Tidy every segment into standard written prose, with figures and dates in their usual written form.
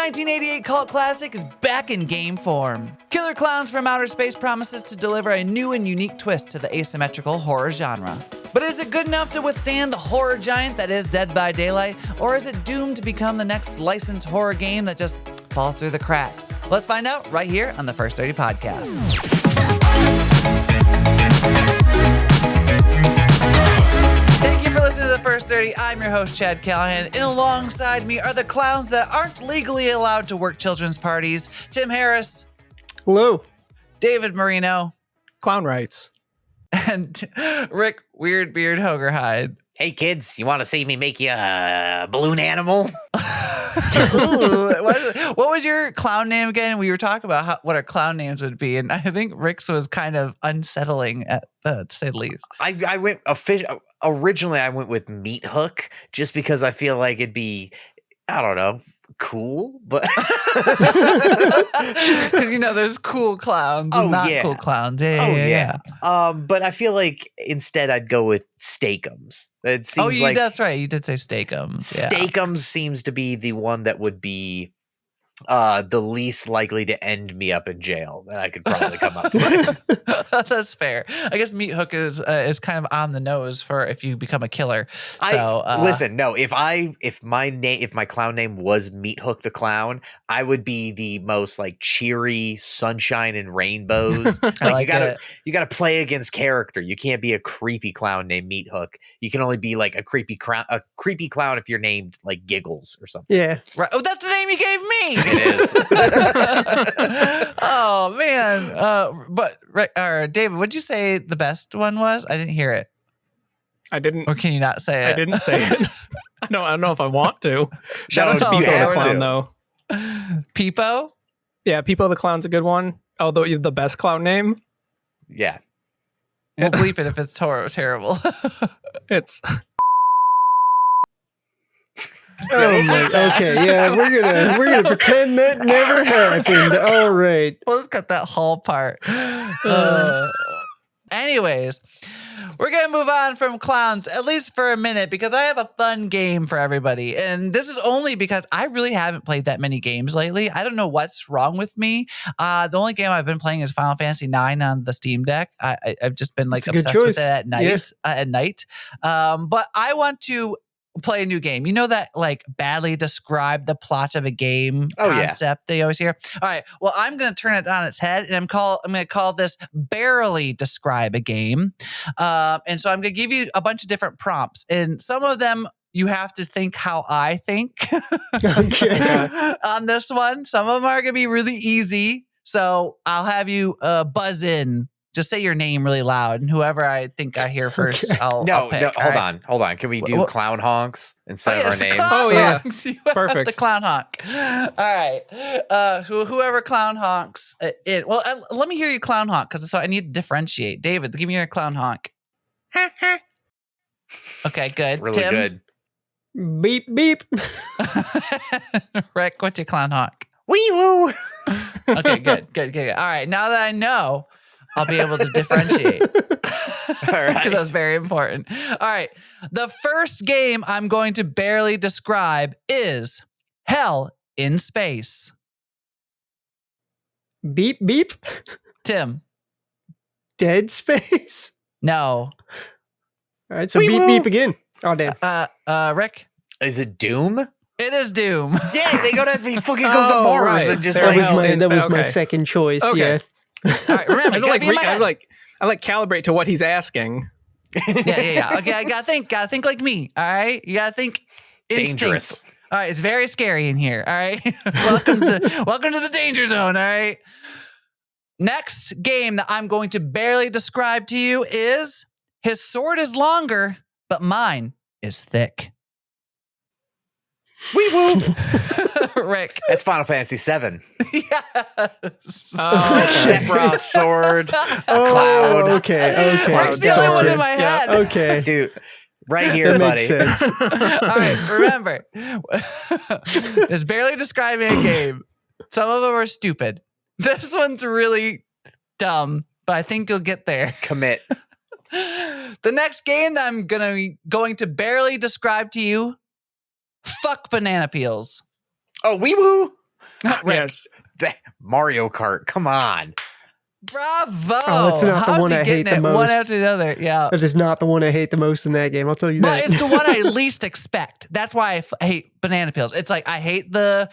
1988 cult classic is back in game form. Killer Clowns from Outer Space promises to deliver a new and unique twist to the asymmetrical horror genre. But is it good enough to withstand the horror giant that is Dead by Daylight, or is it doomed to become the next licensed horror game that just falls through the cracks? Let's find out right here on the First 30 Podcast. Thank you for listening to the First 30. I'm your host, Chad Callahan, and alongside me are the clowns that aren't legally allowed to work children's parties. Tim Harris. Hello. David Marino. Clown rights. And Rick Weird Beard Hogerhide. Hey kids, you want to see me make you a balloon animal? Ooh, what was your clown name again? We were talking about what our clown names would be, and I think Rick's was kind of unsettling to say the least. I went originally I went with Meat Hook just because I feel like it'd be, I don't know, cool, but because there's cool clowns and not cool clowns. Yeah. But I feel like instead I'd go with Steakums. It seems like that's right. You did say Steakums. Yeah. Steakums seems to be the one that would be the least likely to end me up in jail that I could probably come up with. That's fair. I guess Meat Hook is kind of on the nose for if you become a killer. So listen, no, if my clown name was Meat Hook the Clown, I would be the most like cheery sunshine and rainbows. Like you gotta play against character. You can't be a creepy clown named Meat Hook. You can only be like a creepy clown if you're named like Giggles or something. Yeah. Right. Oh, that's the name you gave me. It is. Oh man. But David, what'd you say the best one was? I didn't hear it. I didn't. Or can you not say it? I didn't say it. I don't know if I want to. Shout out to Peepo the Clown, though. Peepo? Yeah, Peepo the Clown's a good one. Although you're the best clown name. Yeah. We'll bleep it if it's terrible. It's... Oh my, okay, yeah, we're gonna pretend that never happened. All right. Let's cut that whole part. Anyways, we're gonna move on from clowns, at least for a minute, because I have a fun game for everybody. And this is only because I really haven't played that many games lately. I don't know what's wrong with me. The only game I've been playing is Final Fantasy IX on the Steam Deck. I've just been like obsessed with it at night. But I want to play a new game. You know that like badly describe the plot of a game concept they always hear? All right. Well, I'm going to turn it on its head and I'm going to call this barely describe a game. And so I'm going to give you a bunch of different prompts, and some of them you have to think how I think on this one. Some of them are going to be really easy. So I'll have you buzz in. Just say your name really loud, and whoever I think I hear first, I'll pick. Hold on. Can we do clown honks instead of our names? Perfect. The clown honk. All right. So whoever clown honks it. Well, let me hear you clown honk, because so I need to differentiate. David, give me your clown honk. Okay, good. It's really Tim? good. Beep beep. Rick, what's your clown honk? Wee woo. Okay, good. All right, now that I know, I'll be able to differentiate. All right. Because that's very important. All right. The first game I'm going to barely describe is Hell in Space. Beep beep. Tim. Dead Space. No. All right, so beep beep again. Oh damn. Rick. Is it Doom? It is Doom. Yeah, he fucking goes to Mars and just that was my second choice. Okay. Yeah. All right, remember, I calibrate to what he's asking. Yeah. Okay, I gotta think like me. All right, you gotta think dangerous. All right, it's very scary in here. All right, welcome to the danger zone. All right. Next game that I'm going to barely describe to you is his sword is longer, but mine is thick. Wee woo. Rick. That's Final Fantasy VII. Yes. Sephiroth sword. Cloud. Okay. Rick's the only one in my head. Yeah, okay. Dude, right here, that buddy. Makes sense. All right, remember, it's barely describing a game. Some of them are stupid. This one's really dumb, but I think you'll get there. Commit. The next game that I'm going to barely describe to you, fuck banana peels. Oh, wee woo. Rick. Mario Kart. Come on. Bravo. Oh, that's not the How's one he I getting hate the it one most. after the other? Yeah. That is not the one I hate the most in that game. I'll tell you But that. it's the one I least expect. That's why I hate banana peels. It's like I hate the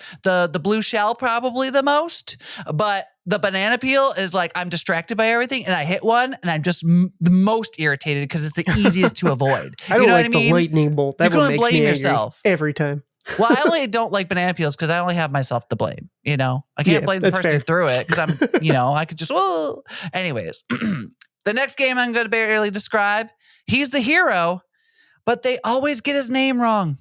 blue shell probably the most, but the banana peel is like I'm distracted by everything, and I hit one, and I'm just the most irritated because it's the easiest to avoid. I don't you know like what I mean? the lightning bolt. That You one couldn't makes blame me angry yourself. every time. Well, I only don't like banana peels because I only have myself to blame. You know, I can't Yeah, blame the that's person fair. who threw it because I'm, I could just, whoa. Anyways, the next game I'm going to barely describe, he's the hero, but they always get his name wrong.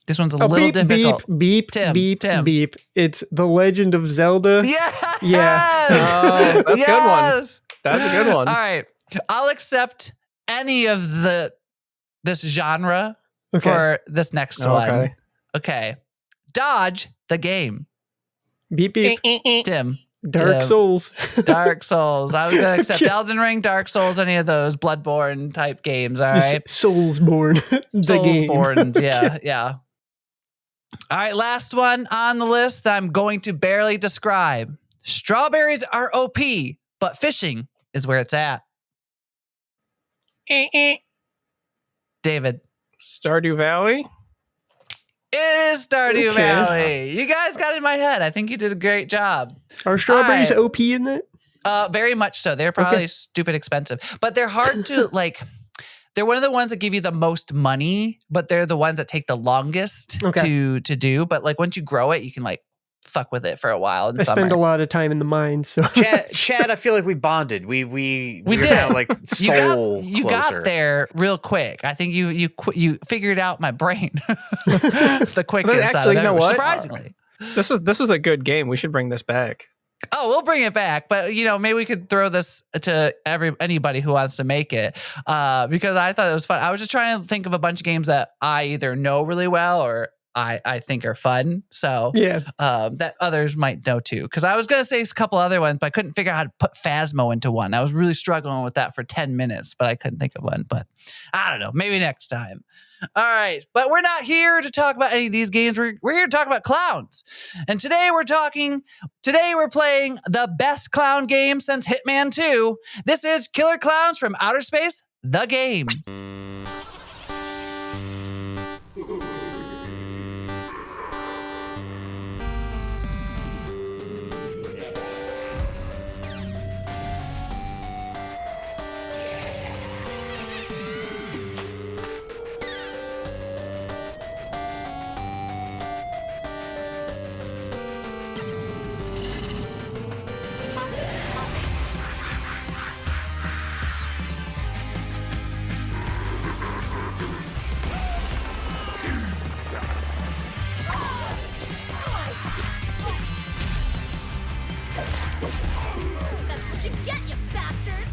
This one's a little beep, difficult. beep, Tim, beep, Tim. beep. It's The Legend of Zelda. Yes! Yeah. Oh, that's a good one. Yes! That's a good one. All right. I'll accept any of this genre Okay. for this next one. Okay. Okay. Dodge the game. Beep, beep. Tim. Dark Tim. Souls. Dark Souls. I was going to accept Elden Ring, Dark Souls, any of those Bloodborne type games. All right. Soulsborne. The game. Soulsborne. Yeah. Yeah. All right. Last one on the list that I'm going to barely describe. Strawberries are OP, but fishing is where it's at. David. Stardew Valley. It is Stardew Okay. Valley. You guys got it in my head. I think you did a great job. Are strawberries All right. OP in that? Very much so. They're probably Okay. stupid expensive, but they're hard to like. They're one of the ones that give you the most money, but they're the ones that take the longest Okay. to do. But like once you grow it, you can like fuck with it for a while in I summer. spend a lot of time in the mines, so Chad, I feel like we bonded. We're did. now like soul you closer. got there real quick. I think you figured out my brain the quickest. actually, out of you know everyone, what? surprisingly. This was a good game. We should bring this back. Oh, we'll bring it back, but maybe we could throw this to anybody who wants to make it, because I thought it was fun. I was just trying to think of a bunch of games that I either know really well or I think are fun. So yeah. that others might know too. Because I was going to say a couple other ones, but I couldn't figure out how to put Phasmo into one. I was really struggling with that for 10 minutes, but I couldn't think of one. But I don't know. Maybe next time. All right. But we're not here to talk about any of these games. We're here to talk about clowns. And today we're playing the best clown game since Hitman 2. This is Killer Clowns from Outer Space, the game. That's what you get, you bastard!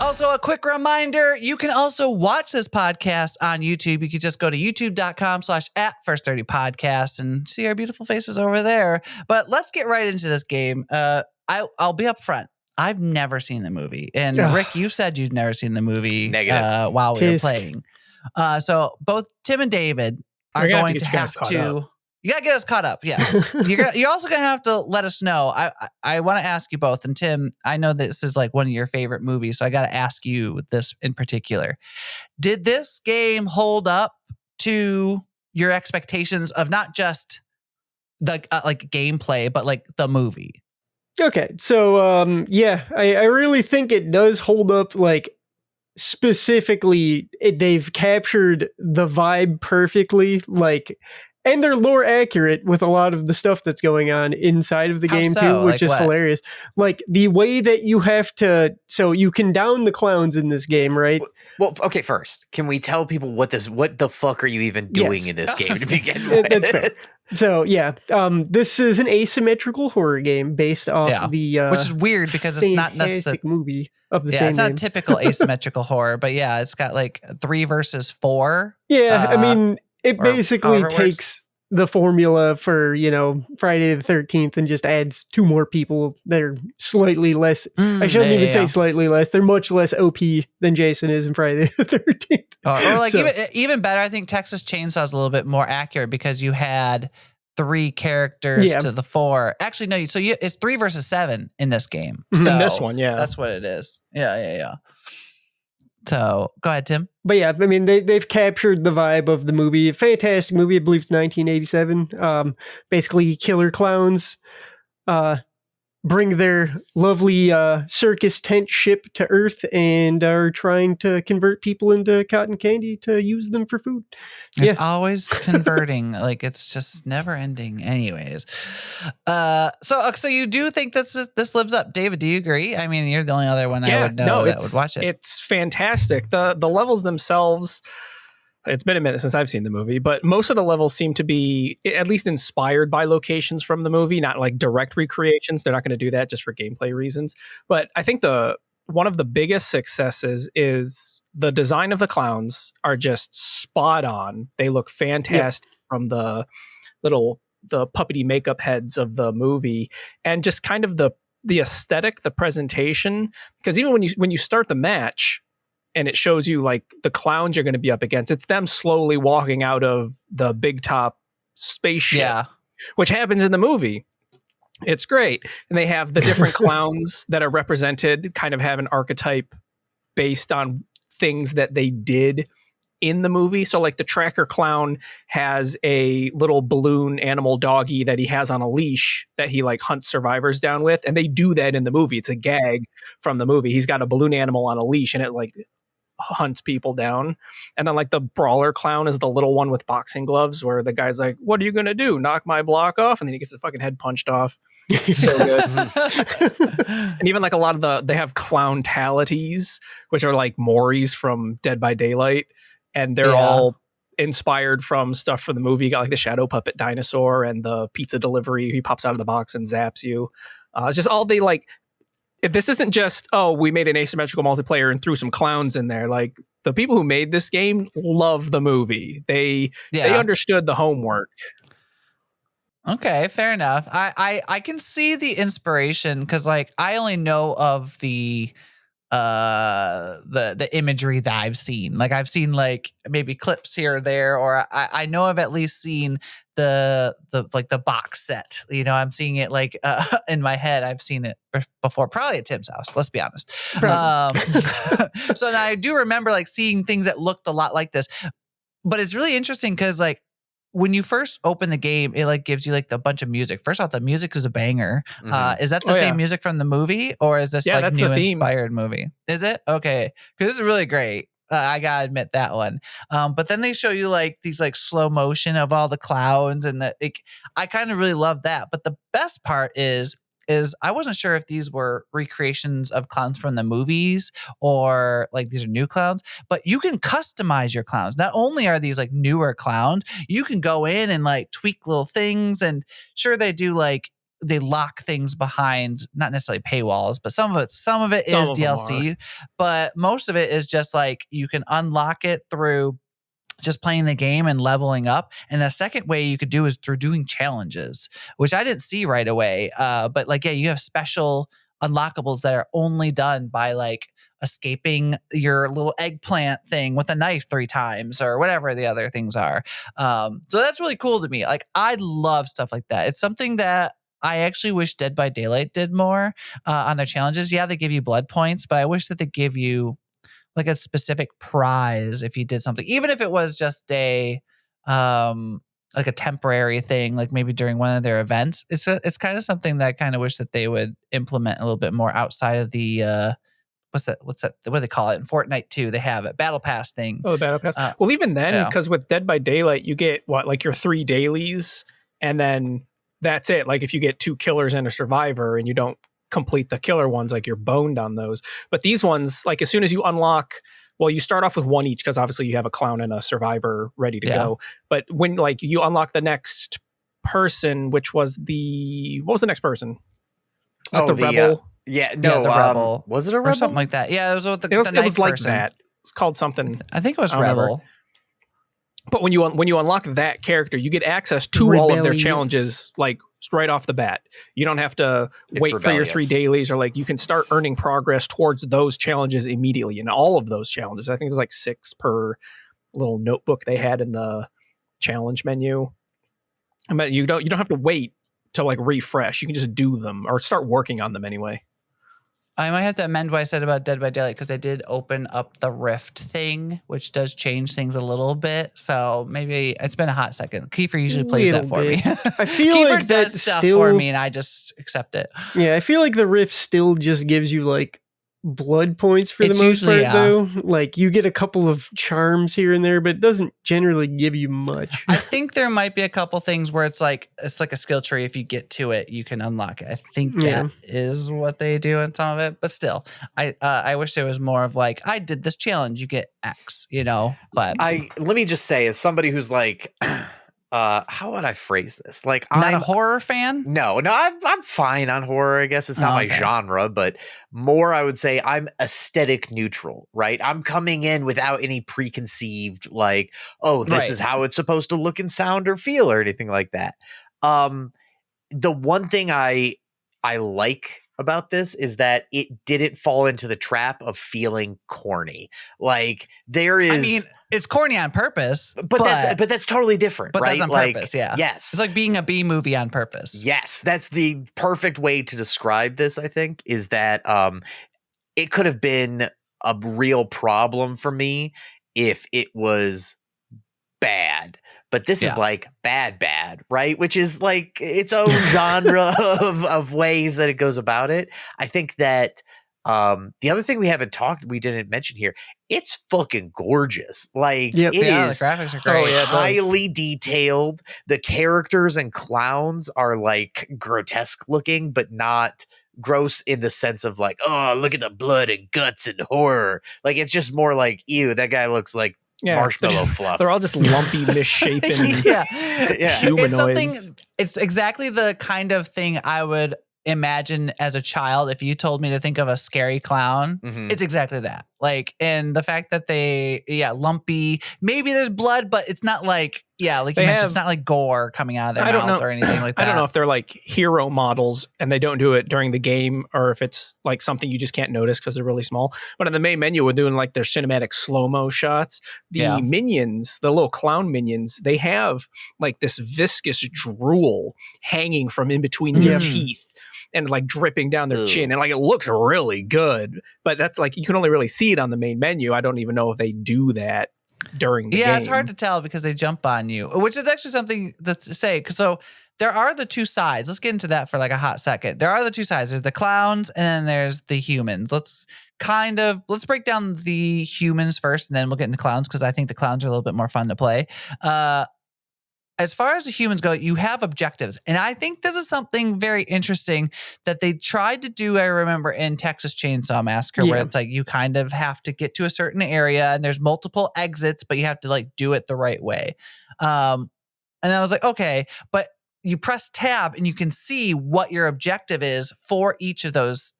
Also, a quick reminder, you can also watch this podcast on YouTube. You can just go to youtube.com/@First30Podcast and see our beautiful faces over there. But let's get right into this game. I'll be up front. I've never seen the movie. And Ugh. Rick, you said you'd never seen the movie Negative. while we were Tisk. playing. So both Tim and David are We're gonna have going to to get you guys have caught to... up. You gotta get us caught up. Yes, you're also gonna have to let us know. I want to ask you both, and Tim, I know this is like one of your favorite movies, so I got to ask you this in particular. Did this game hold up to your expectations of not just the like gameplay, but like the movie? Okay, so yeah, I really think it does hold up. Like specifically, they've captured the vibe perfectly. Like and they're lore accurate with a lot of the stuff that's going on inside of the How game so? too, which Like is what? hilarious. Like the way that you have to, so you can down the clowns in this game, right? Well, okay. First, can we tell people what the fuck are you even doing Yes. in this game to begin with? That's fair. So yeah, this is an asymmetrical horror game based off Yeah. the Which is weird because it's not necessarily. fantastic movie of the Yeah, same it's not name. typical asymmetrical horror, but yeah, it's got like 3 versus 4. Yeah, I mean, it or basically however it works. takes the formula for, Friday the 13th and just adds 2 more people that are slightly less. I shouldn't even say slightly less. They're much less OP than Jason is in Friday the 13th. Or like So- even better, I think Texas Chainsaw is a little bit more accurate because you had 3 characters Yeah. to the 4. Actually, no. So it's 3 versus 7 in this game. Mhm. So In this one, yeah. that's what it is. Yeah. So go ahead, Tim. But yeah, I mean, they've captured the vibe of the movie. A fantastic movie. I believe it's 1987. Basically, killer clowns bring their lovely circus tent ship to Earth and are trying to convert people into cotton candy to use them for food. It's always converting. Like it's just never ending. Anyways, so you do think this lives up, David? Do you agree? I mean, you're the only other one I would know that would watch it. It's fantastic. The levels themselves. It's been a minute since I've seen the movie, but most of the levels seem to be at least inspired by locations from the movie, not like direct recreations. They're not going to do that just for gameplay reasons. But I think one of the biggest successes is the design of the clowns are just spot on. They look fantastic from the puppety makeup heads of the movie, and just kind of the aesthetic, the presentation. Because even when you start the match, and it shows you like the clowns you're going to be up against, it's them slowly walking out of the big top spaceship, which happens in the movie. It's great. And they have the different clowns that are represented kind of have an archetype based on things that they did in the movie. So like the tracker clown has a little balloon animal doggy that he has on a leash that he like hunts survivors down with. And they do that in the movie. It's a gag from the movie. He's got a balloon animal on a leash and it like hunts people down. And then like the brawler clown is the little one with boxing gloves where the guy's like, what are you going to do? Knock my block off? And then he gets his fucking head punched off. So good. And even like a lot of they have clowntalities, which are like Maury's from Dead by Daylight. And they're all inspired from stuff from the movie. You got like the shadow puppet dinosaur and the pizza delivery. He pops out of the box and zaps you. It's just all they like. This isn't just, we made an asymmetrical multiplayer and threw some clowns in there. Like the people who made this game love the movie. They understood the homework. Okay, fair enough. I can see the inspiration because like I only know of the imagery that I've seen. Like I've seen like maybe clips here or there, or I know I've at least seen the box set. I'm seeing it like in my head. I've seen it before, probably at Tim's house. Let's be honest. So now I do remember like seeing things that looked a lot like this, but it's really interesting because like when you first open the game, it like gives you like a bunch of music. First off, the music is a banger. Is that the same music from the movie, or is this like new inspired movie? Is it? Okay, because this is really great. I gotta admit that one. But then they show you like these like slow motion of all the clowns, and I kind of really love that. But the best part is I wasn't sure if these were recreations of clowns from the movies or like these are new clowns, but you can customize your clowns. Not only are these like newer clowns, you can go in and like tweak little things, and sure they do like they lock things behind not necessarily paywalls, but some of it is DLC, but most of it is just like you can unlock it through just playing the game and leveling up. And the second way you could do is through doing challenges, which I didn't see right away. But like, you have special unlockables that are only done by like escaping your little eggplant thing with a knife 3 times or whatever the other things are. So that's really cool to me. Like I love stuff like that. It's something that I actually wish Dead by Daylight did more on their challenges. Yeah, they give you blood points, but I wish that they give you like a specific prize if you did something, even if it was just a like a temporary thing, like maybe during one of their events. It's kind of something that I kind of wish that they would implement a little bit more outside of the what's that? What do they call it in Fortnite 2? They have it, battle pass thing. Oh, the battle pass. Well, even then, yeah. because with Dead by Daylight, you get like your 3 dailies, and then that's it. Like if you get 2 killers and a survivor, and you don't complete the killer ones, like you're boned on those. But these ones, like as soon as you unlock, well, you start off with 1 each because obviously you have a clown and a survivor ready to go. But when like you unlock the next person, which was what was the next person? Was it the rebel? The rebel. Was it a rebel? Or something like that. Yeah, it was with the It was like person. that. It's called something. I think it was remember. Rebel. But when you unlock that character, you get access to all of their challenges like right off the bat. You don't have to wait for your 3 dailies, or like you can start earning progress towards those challenges immediately. And all of those challenges, I think it's like 6 per little notebook they had in the challenge menu. I mean, you don't have to wait to like refresh. You can just do them or start working on them anyway. I might have to amend what I said about Dead by Daylight because I did open up the Rift thing, which does change things a little bit. So maybe it's been a hot second. Kiefer usually plays that for me. I feel Kiefer like that does stuff still, for me, and I just accept it. Yeah, I feel like the Rift still just gives you like blood points for the most part, though. Like you get a couple of charms here and there, but it doesn't generally give you much. I think there might be a couple things where it's like a skill tree. If you get to it, you can unlock it. I think that is what they do in some of it, but still, I wish there was more of like, I did this challenge, you get X, but let me just say, as somebody who's like, how would I phrase this? Like, I'm not a horror fan. No, I'm fine on horror. I guess it's not my genre, but more, I would say I'm aesthetic neutral, right? I'm coming in without any preconceived, like, oh, this is how it's supposed to look and sound or feel or anything like that. The one thing I like about this is that it didn't fall into the trap of feeling corny. Like there is, I mean, it's corny on purpose, but that's totally different. But right? that's on purpose. Yeah. Yes. It's like being a B movie on purpose. Yes. That's the perfect way to describe this. I think is that it could have been a real problem for me if it was bad. But this is like bad, right? Which is like its own genre of ways that it goes about it. I think that the other thing we didn't mention here, it's fucking gorgeous. Like it is the graphics are great. Highly detailed. The characters and clowns are like grotesque looking, but not gross in the sense of like, oh, look at the blood and guts and horror. Like it's just more like, ew, that guy looks like marshmallow fluff. They're all just lumpy, misshapen humanoids. It's exactly the kind of thing I would imagine as a child if you told me to think of a scary clown. It's exactly that. Like, and the fact that they lumpy, maybe there's blood, but it's not like like you mentioned, it's not like gore coming out of their mouth or anything like that. I don't know if they're like hero models and they don't do it during the game, or if it's like something you just can't notice because they're really small. But in the main menu, we're doing like their cinematic slow-mo shots. The minions, the little clown minions, they have like this viscous drool hanging from in between their teeth and like dripping down their chin. And like it looks really good. But that's like, you can only really see it on the main menu. I don't even know if they do that during the game. It's hard to tell because they jump on you, which is actually something to say. So there are the two sides. Let's get into that for like a hot second. There are the two sides. There's the clowns and then there's the humans. Let's break down the humans first and then we'll get into clowns because I think the clowns are a little bit more fun to play. As far as the humans go, you have objectives. And I think this is something very interesting that they tried to do, I remember, in Texas Chainsaw Massacre, where it's like you kind of have to get to a certain area and there's multiple exits, but you have to like do it the right way. And I was like, okay, but you press tab and you can see what your objective is for each of those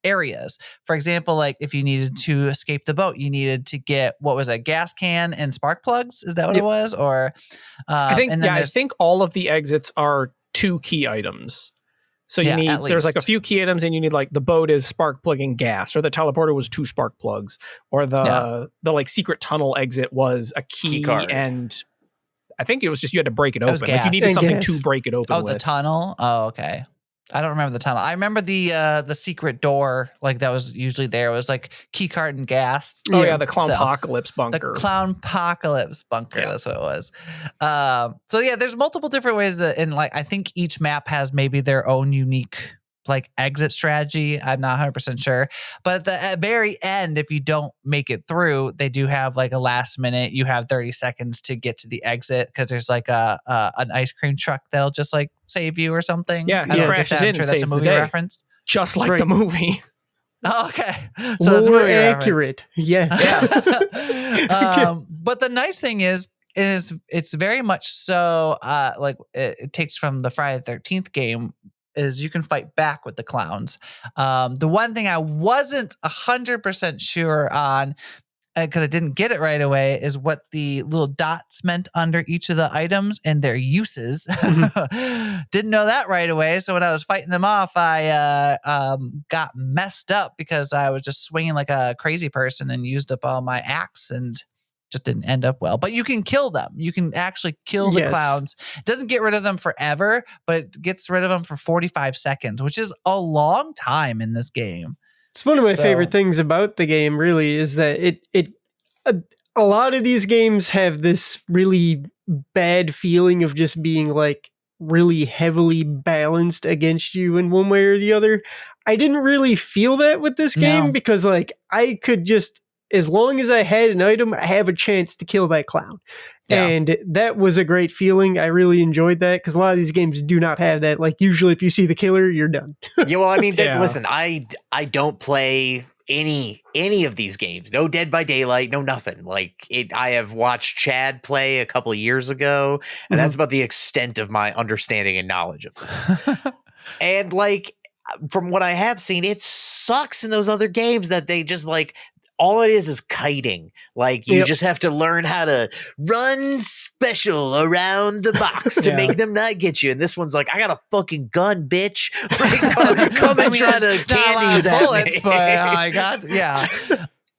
areas. For example, like if you needed to escape the boat, you needed to get, what was it, gas can and spark plugs? Is that what it was? Or I think all of the exits are 2 key items. So you need, there's like a few key items and you need like the boat is spark plug and gas, or the teleporter was 2 spark plugs, or the like secret tunnel exit was a key card. And I think it was just you had to break it open. Like you needed something to break it open with. The tunnel? Oh, okay. I don't remember the tunnel. I remember the secret door, like that was usually there. It was like key card and gas. Oh yeah, the Clownpocalypse bunker. The Clownpocalypse bunker. That's what it was. So yeah, there's multiple different ways that, and like I think each map has maybe their own unique like exit strategy. I'm not 100% sure. But at the very end, if you don't make it through, they do have like a last minute. You have 30 seconds to get to the exit because there's like an ice cream truck that'll just like save you or something. Yeah, I don't he know, crashes I'm in sure and that's a saves the movie day. reference. Just like right. the movie. Oh, okay. So that's a More movie reference. accurate. Yes. But the nice thing is it's very much so like it takes from the Friday the 13th game is you can fight back with the clowns. The one thing I wasn't 100% sure on because I didn't get it right away is what the little dots meant under each of the items and their uses. Didn't know that right away. So when I was fighting them off, I got messed up because I was just swinging like a crazy person and used up all my axe and just didn't end up well. But you can kill them. You can actually kill the Yes. clowns. It doesn't get rid of them forever, but it gets rid of them for 45 seconds, which is a long time in this game. It's one of my So- favorite things about the game, really, is that a lot of these games have this really bad feeling of just being like really heavily balanced against you in one way or the other. I didn't really feel that with this game No. because like I could just, as long as I had an item, I have a chance to kill that clown. Yeah. And that was a great feeling. I really enjoyed that because a lot of these games do not have that. Like usually if you see the killer, you're done. Yeah, well, I mean, Yeah. listen, I don't play any of these games. No Dead by Daylight, no nothing. Like I have watched Chad play a couple of years ago, and that's about the extent of my understanding and knowledge of this. And like from what I have seen, it sucks in those other games that they just like all it is kiting. Like you Yep. just have to learn how to run special around the box to Yeah. make them not get you. And this one's like, I got a fucking gun, bitch. Come I and mean, try to there's not a lot candies of at bullets, me. but oh my god, yeah.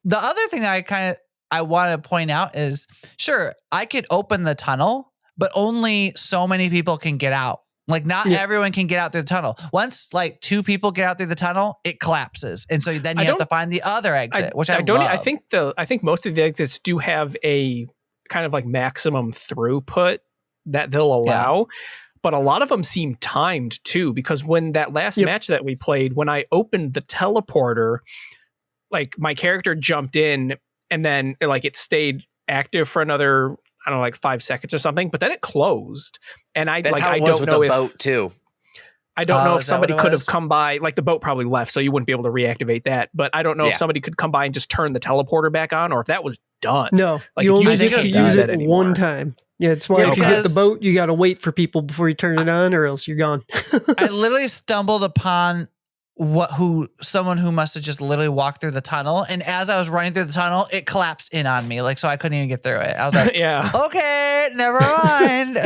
The other thing that I want to point out is, sure, I could open the tunnel, but only so many people can get out. Like not Yeah. everyone can get out through the tunnel. Once like 2 people get out through the tunnel, it collapses, and so then I you have to don't- find the other exit, which I don't. love. I think most of the exits do have a kind of like maximum throughput that they'll allow, but a lot of them seem timed too. Because when that last Yep. match that we played, when I opened the teleporter, like my character jumped in and then like it stayed active for another, I don't know, like 5 seconds or something, but then it closed. And That's how I it was don't with know the if boat too. I don't know Oh, if is that what somebody it could was? have come by, like the boat probably left, so you wouldn't be able to reactivate that. But I don't know Yeah. if somebody could come by and just turn the teleporter back on, or if that was done. No, Like, you if you only just get to can't use do it that anymore. one time. Yeah, it's why Yeah, if you get the because- boat, you got to wait for people before you turn it on, or else you're gone. I literally stumbled upon someone who must have just literally walked through the tunnel, and as I was running through the tunnel, it collapsed in on me, like so I couldn't even get through it. I was like, Yeah. okay, never mind.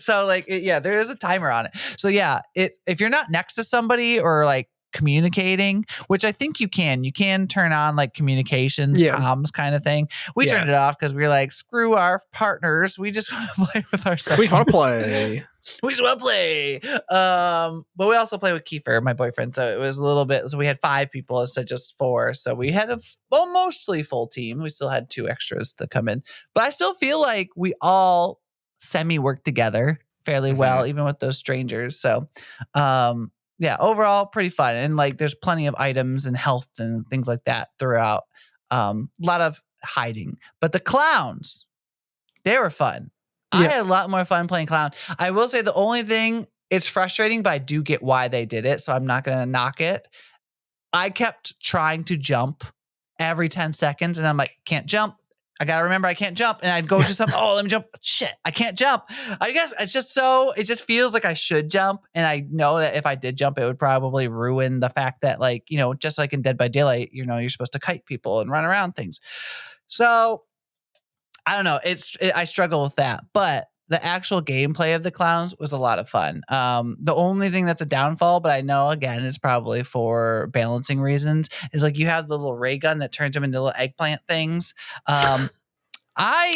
So like, there is a timer on it. So yeah, if you're not next to somebody or like communicating, which I think you can turn on like communications, Yeah. comms kind of thing. We Yeah. turned it off because we were like, screw our partners. We just want to play with ourselves. We just want to play. We just want to play. But we also play with Kiefer, my boyfriend. So it was a little bit. So we had 5 people instead of just 4. So we had a mostly full team. We still had 2 extras to come in. But I still feel like we all semi work together fairly well, even with those strangers. So yeah, overall pretty fun. And like there's plenty of items and health and things like that throughout. A lot of hiding. But the clowns, they were fun. I Yeah. had a lot more fun playing clown. I will say the only thing, it's frustrating, but I do get why they did it, so I'm not going to knock it. I kept trying to jump every 10 seconds, and I'm like, can't jump. I got to remember I can't jump. And I'd go to something, let me jump. Shit, I can't jump. I guess it just feels like I should jump. And I know that if I did jump, it would probably ruin the fact that like, just like in Dead by Daylight, you're supposed to kite people and run around things. So I don't know. I struggle with that, but the actual gameplay of the clowns was a lot of fun. The only thing that's a downfall, but I know again is probably for balancing reasons, is like you have the little ray gun that turns them into little eggplant things.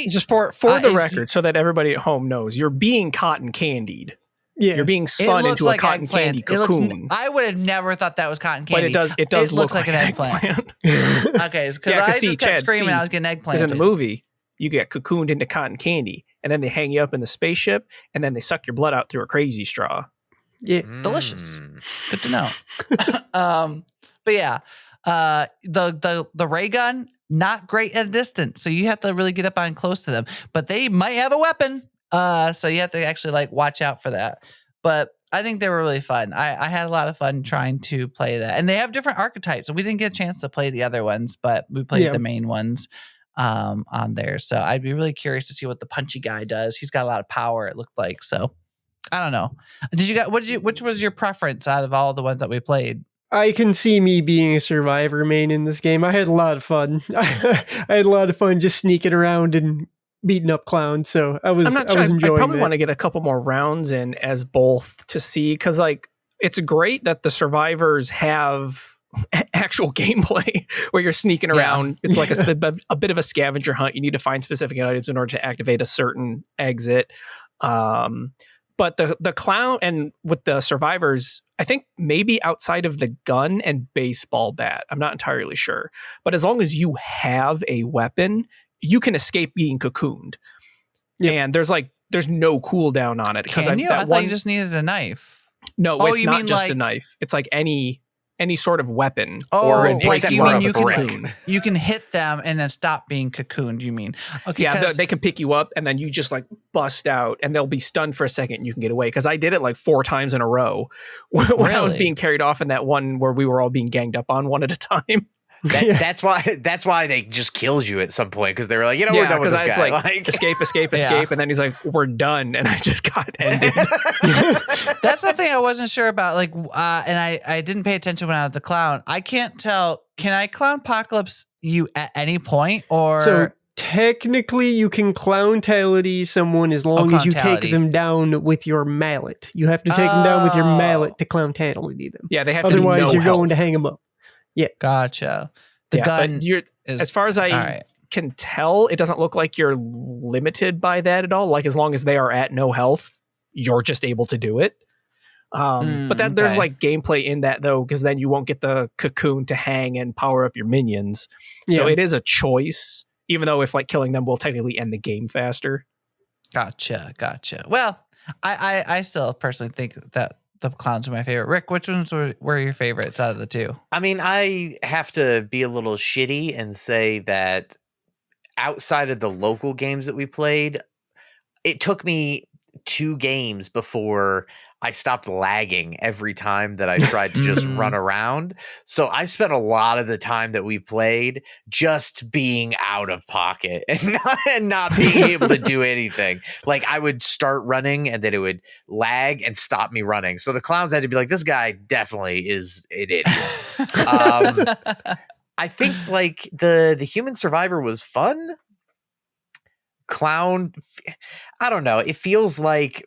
Just for the it- record, so that everybody at home knows, you're being cotton candied. Yeah, You're being it spun looks into like a cotton eggplant. candy cocoon. I would have never thought that was cotton But candy. it does It look looks like an eggplant. Okay, because Yeah, 'cause I see, just kept Chad, screaming. see, I was getting eggplant. Because in the movie, you get cocooned into cotton candy, and then they hang you up in the spaceship, and then they suck your blood out through a crazy straw. Yeah. Delicious. Good to know. But yeah, the ray gun, not great at a distance, so you have to really get up on close to them. But they might have a weapon, so you have to actually like watch out for that. But I think they were really fun. I had a lot of fun trying to play that, and they have different archetypes. So we didn't get a chance to play the other ones, but we played the main ones on there. So I'd be really curious to see what the punchy guy does. He's got a lot of power, it looked like. So I don't know. Which was your preference out of all the ones that we played? I can see me being a survivor main in this game. I had a lot of fun. I had a lot of fun just sneaking around and beating up clowns. So I was enjoying I probably that. want to get a couple more rounds in as both to see, because like it's great that the survivors have actual gameplay where you're sneaking around. It's like a bit of a scavenger hunt. You need to find specific items in order to activate a certain exit. But the clown and with the survivors, I think maybe outside of the gun and baseball bat, I'm not entirely sure. But as long as you have a weapon, you can escape being cocooned. Yep. And there's no cooldown on it. Can you? I thought you just needed a knife. No, it's not just a knife. It's like any sort of weapon. Or you mean you can hit them and then stop being cocooned, you mean? Okay, yeah, they can pick you up and then you just like bust out and they'll be stunned for a second and you can get away. Because I did it like 4 times in a row when I was being carried off in that one where we were all being ganged up on one at a time. That's why they just killed you at some point, because they were like, we're done with this guy. Like, escape, and then he's like, we're done, and I just got ended. That's something I wasn't sure about. Like, and I didn't pay attention when I was a clown. I can't tell. Can I clown apocalypse you at any point, or so? Technically, you can clowntality someone as long as you take them down with your mallet. You have to take them down with your mallet to clowntality them. Yeah, they have. Otherwise, you're going to hang them up. Yeah, gotcha. The gun is, as far as I can tell, it doesn't look like you're limited by that at all. Like as long as they are at no health, you're just able to do it. But there's like gameplay in that though, because then you won't get the cocoon to hang and power up your minions. So it is a choice, even though if like killing them will technically end the game faster. Gotcha. Well, I still personally think that the clowns are my favorite. Rick, which ones were your favorites out of the two? I mean, I have to be a little shitty and say that outside of the local games that we played, it took me 2 games before I stopped lagging every time that I tried to just run around. So I spent a lot of the time that we played just being out of pocket and not being able to do anything. Like I would start running and then it would lag and stop me running. So the clowns had to be like, this guy definitely is an idiot. I think like the human survivor was fun. Clown, I don't know. It feels like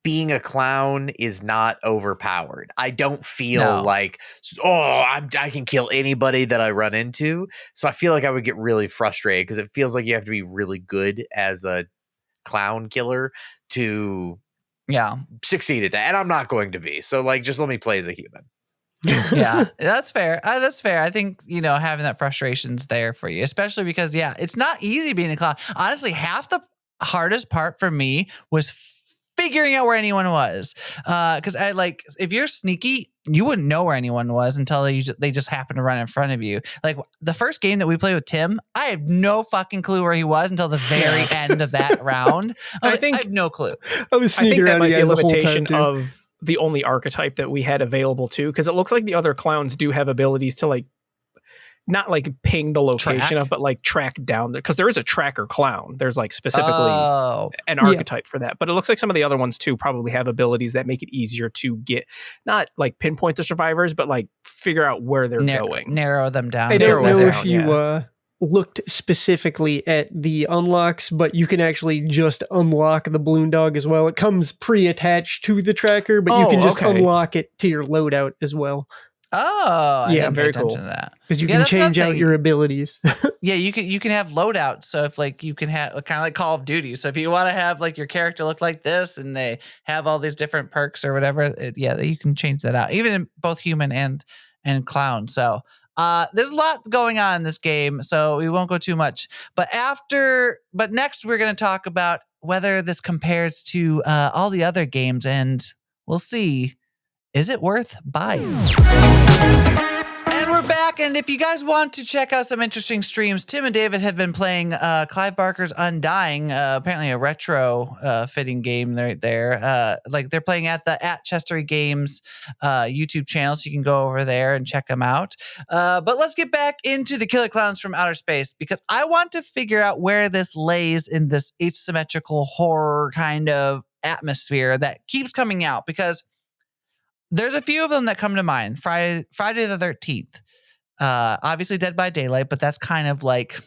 being a clown is not overpowered. I don't feel like, I can kill anybody that I run into. So I feel like I would get really frustrated because it feels like you have to be really good as a clown killer to succeed at that. And I'm not going to be. So like, just let me play as a human. Yeah, that's fair. That's fair. I think, having that frustration's there for you, especially because, it's not easy being a clown. Honestly, half the hardest part for me was figuring out where anyone was. Because if you're sneaky, you wouldn't know where anyone was until they just happen to run in front of you. Like the first game that we played with Tim, I have no fucking clue where he was until the very end of that round. I have no clue. I was sneaking around that might be a the whole limitation time, of the only archetype that we had available too, because it looks like the other clowns do have abilities to like not like ping the location of, but like track down because there is a tracker clown. There's like specifically an archetype for that, but it looks like some of the other ones too probably have abilities that make it easier to get, not like pinpoint the survivors, but like figure out where they're going, narrow them down. I don't know if you looked specifically at the unlocks, but you can actually just unlock the balloon dog as well. It comes pre-attached to the tracker, but you can just unlock it to your loadout as well. Oh, I didn't pay attention to that. Because you can change out your abilities. Yeah, you can have loadouts. So if like you can have kind of like Call of Duty. So if you want to have like your character look like this, and they have all these different perks or whatever, you can change that out, even in both human and clown. So there's a lot going on in this game, so we won't go too much. But next we're going to talk about whether this compares to all the other games and we'll see. Is it worth buying? And we're back. And if you guys want to check out some interesting streams, Tim and David have been playing Clive Barker's Undying, apparently a retro fitting game right there. Like they're playing at the @Chestery Games YouTube channel, so you can go over there and check them out. But let's get back into the Killer Clowns from Outer Space, because I want to figure out where this lays in this asymmetrical horror kind of atmosphere that keeps coming out, because there's a few of them that come to mind. Friday the 13th. Obviously Dead by Daylight, but that's kind of like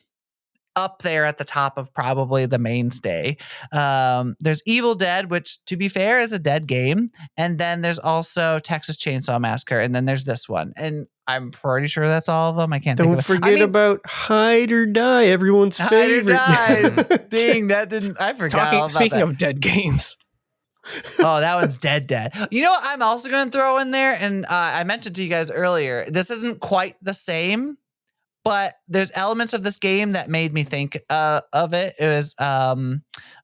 up there at the top of probably the mainstay. There's Evil Dead, which to be fair is a dead game. And then there's also Texas Chainsaw Massacre. And then there's this one. And I'm pretty sure that's all of them. I can't think of it. Don't forget about Hide or Die, everyone's favorite. Hide or Die. Dang, that didn't, I forgot all about Speaking that. of dead games. Oh, that one's dead. You know what I'm also going to throw in there? And I mentioned to you guys earlier, this isn't quite the same, but there's elements of this game that made me think of it. It was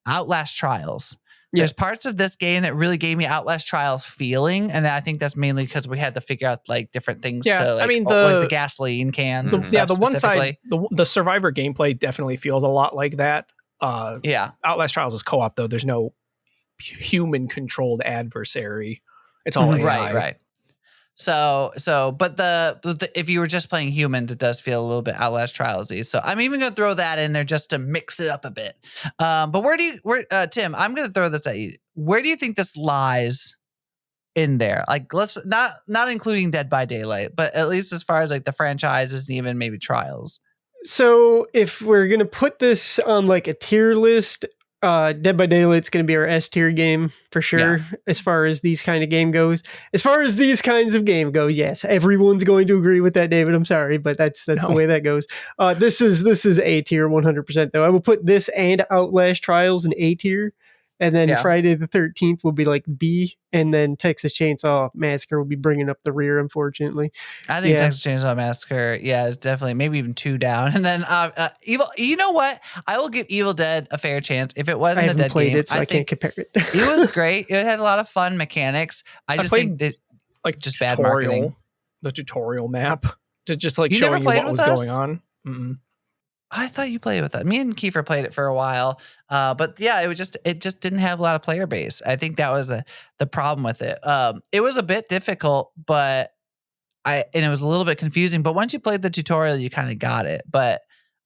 Outlast Trials. Yeah. There's parts of this game that really gave me Outlast Trials feeling, and I think that's mainly because we had to figure out like different things. Yeah, to, like, I mean, like the gasoline cans. And stuff the one specifically. side, the Survivor gameplay definitely feels a lot like that. Yeah. Outlast Trials is co-op though. There's no human-controlled adversary. It's all AI. Right. So, but the if you were just playing humans, it does feel a little bit Outlast Trials-y. So I'm even going to throw that in there just to mix it up a bit. But Tim, I'm going to throw this at you. Where do you think this lies in there? Like, let's not including Dead by Daylight, but at least as far as like the franchises and even maybe Trials. So if we're going to put this on like a tier list, Dead by Daylight's going to be our S tier game for sure. As far as these kind of game goes, as far as these kinds of game go, yes, everyone's going to agree with that, David. I'm sorry, but that's the way that goes. This is A tier 100% though. I will put this and Outlast Trials in A tier, and then Friday the 13th will be like B, and then Texas Chainsaw Massacre will be bringing up the rear, unfortunately. I think Texas Chainsaw Massacre, is definitely maybe even 2 down. And then Evil. You know what? I will give Evil Dead a fair chance. If it wasn't a dead played game, it, so I can't compare it. It was great. It had a lot of fun mechanics. I just think that like just bad marketing. The tutorial map to just like You showing never you played what with was us? going on. Mm-mm. I thought you played with that. Me and Kiefer played it for a while, but yeah, it just didn't have a lot of player base. I think that was the problem with it. It was a bit difficult, but it was a little bit confusing. But once you played the tutorial, you kind of got it. But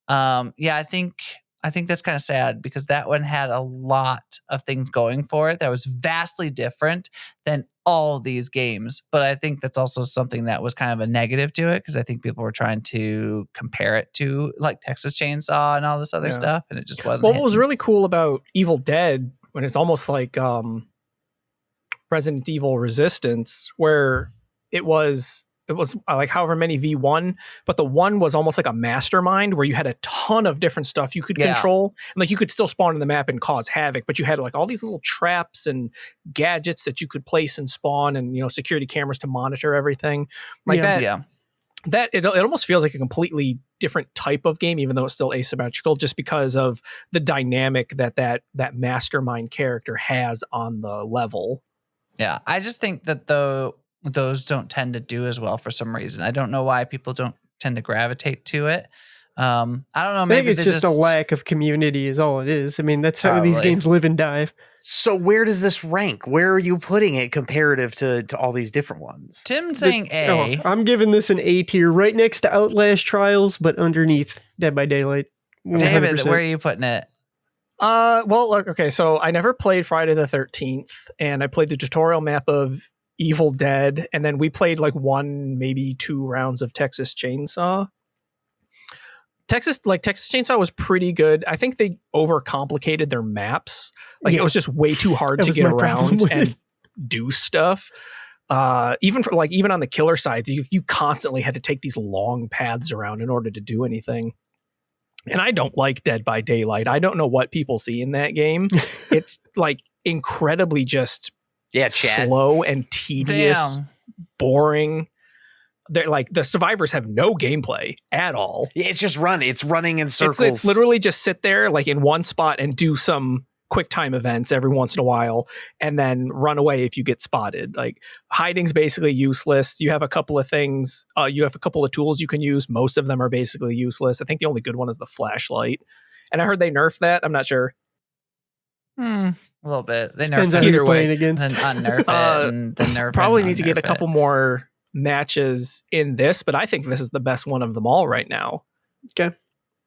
I think that's kind of sad, because that one had a lot of things going for it that was vastly different than all of these games. But I think that's also something that was kind of a negative to it, because I think people were trying to compare it to like Texas Chainsaw and all this other stuff, and it just wasn't. Well, what was really cool about Evil Dead, when it's almost like Resident Evil Resistance, where it was like however many V1, but the one was almost like a mastermind where you had a ton of different stuff you could control, and like you could still spawn in the map and cause havoc, but you had like all these little traps and gadgets that you could place and spawn, and security cameras to monitor everything like that. Yeah. That it almost feels like a completely different type of game, even though it's still asymmetrical, just because of the dynamic that mastermind character has on the level. Yeah, I just think that those don't tend to do as well for some reason. I don't know why people don't tend to gravitate to it. I don't know. Maybe I think it's just a lack of community is all it is. I mean, that's how these games live and die. So where does this rank? Where are you putting it comparative to all these different ones? Tim's saying A. I'm giving this an A tier, right next to Outlast Trials, but underneath Dead by Daylight. 100%. David, where are you putting it? Well, okay, so I never played Friday the 13th, and I played the tutorial map of Evil Dead, and then we played like 1, maybe 2 rounds of Texas Chainsaw. Texas Chainsaw was pretty good. I think they overcomplicated their maps. Like it was just way too hard to get around and do stuff. Even on the killer side, you constantly had to take these long paths around in order to do anything. And I don't like Dead by Daylight. I don't know what people see in that game. It's like incredibly just slow and tedious, boring. They're like, the survivors have no gameplay at all. Yeah, it's just running in circles. It's literally just sit there like in one spot and do some quick time events every once in a while, and then run away if you get spotted. Like hiding's basically useless. You have a couple of things. You have a couple of tools you can use. Most of them are basically useless. I think the only good one is the flashlight, and I heard they nerfed that. I'm not sure. A little bit. They Depends nerf on it who you're Either way. playing against. and unnerf it, and then nerf Probably it, need to get a unnerf couple it. more matches in this, but I think this is the best one of them all right now. Okay.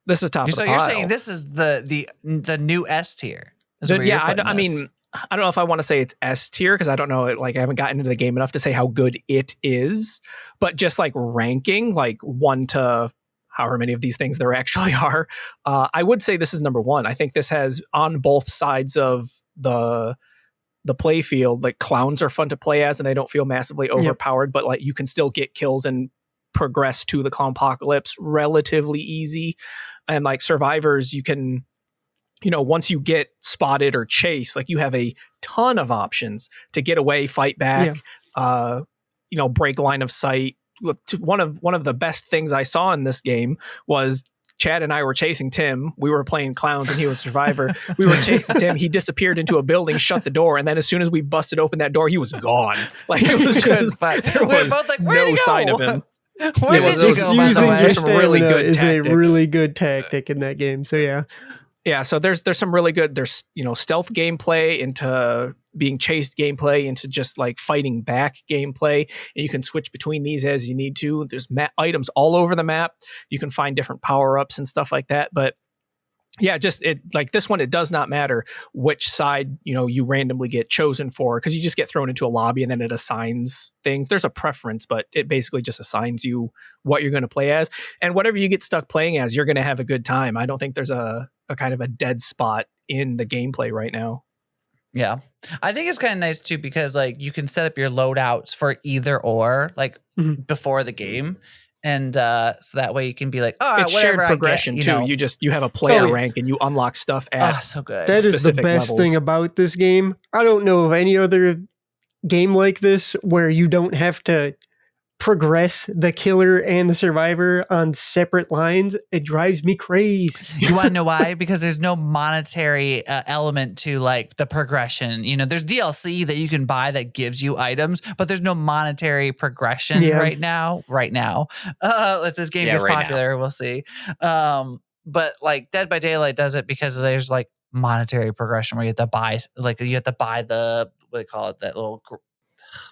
This is top of So the you're pile. saying this is the new S tier? is where Yeah, you're putting I this. mean, I don't know if I want to say it's S tier because I don't know. Like, I haven't gotten into the game enough to say how good it is. But just like ranking, like 1 to however many of these things there actually are, I would say this is number 1. I think this has on both sides of the play field. Like clowns are fun to play as, and they don't feel massively overpowered. But like you can still get kills and progress to the clownpocalypse relatively easy. And like survivors, you can, once you get spotted or chased, like you have a ton of options to get away, fight back, break line of sight. One of the best things I saw in this game was Chad and I were chasing Tim. We were playing clowns and he was survivor. We were chasing Tim. He disappeared into a building, shut the door, and then as soon as we busted open that door, he was gone. Like it was just But there we were was both like, "Where'd no he go?" sign of him. Where It was did you just go, by the using way? your Some really stamina good is tactics. a really good tactic in that game. So yeah. Yeah, so there's some really good, there's stealth gameplay into being chased gameplay into just like fighting back gameplay, and you can switch between these as you need to. There's items all over the map. You can find different power-ups and stuff like that. But yeah, just it like this one, it does not matter which side you randomly get chosen for, because you just get thrown into a lobby and then it assigns things. There's a preference, but it basically just assigns you what you're going to play as, and whatever you get stuck playing as, you're going to have a good time. I don't think there's a kind of a dead spot in the gameplay right now. Yeah. I think it's kind of nice too, because like you can set up your loadouts for either or like before the game. And so that way you can be like, oh, It's whatever shared progression I get, too. You have a player yeah. rank and you unlock stuff at so good. That is the specific best levels. thing about this game. I don't know of any other game like this where you don't have to progress the killer and the survivor on separate lines. It drives me crazy. You want to know why? Because there's no monetary element to like the progression. There's DLC that you can buy that gives you items, but there's no monetary progression right now. If this game gets popular, we'll see. But like Dead by Daylight does it because there's like monetary progression where you have to buy, like you have to buy the, what do they call it? That little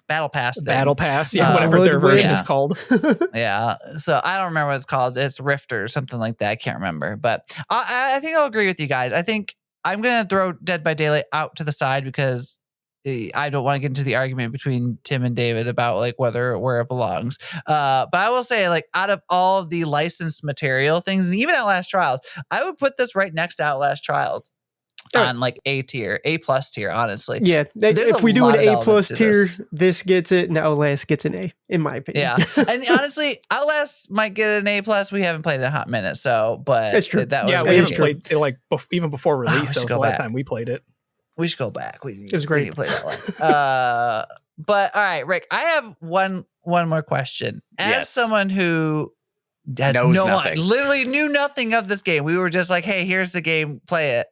battle pass thing. Battle pass, whatever their version is called. Yeah, so I don't remember what it's called. It's Rift or something like that. I can't remember, but I think I'll agree with you guys. I think I'm gonna throw Dead by Daylight out to the side because I don't want to get into the argument between Tim and David about like where it belongs. But I will say, like, out of all of the licensed material things, and even Outlast Trials, I would put this right next to Outlast Trials. On like A plus tier, honestly. Yeah, if we do an A plus tier, this gets it, and Outlast gets an A, in my opinion. Yeah, and honestly, Outlast might get an A plus. We haven't played it in a hot minute, but that's true. We haven't played it like even before release. That was the last time we played it. We should go back. It was great. We need to play that one. But all right, Rick, I have one more question. As someone who knows nothing, literally knew nothing of this game, we were just like, "Hey, here's the game, play it."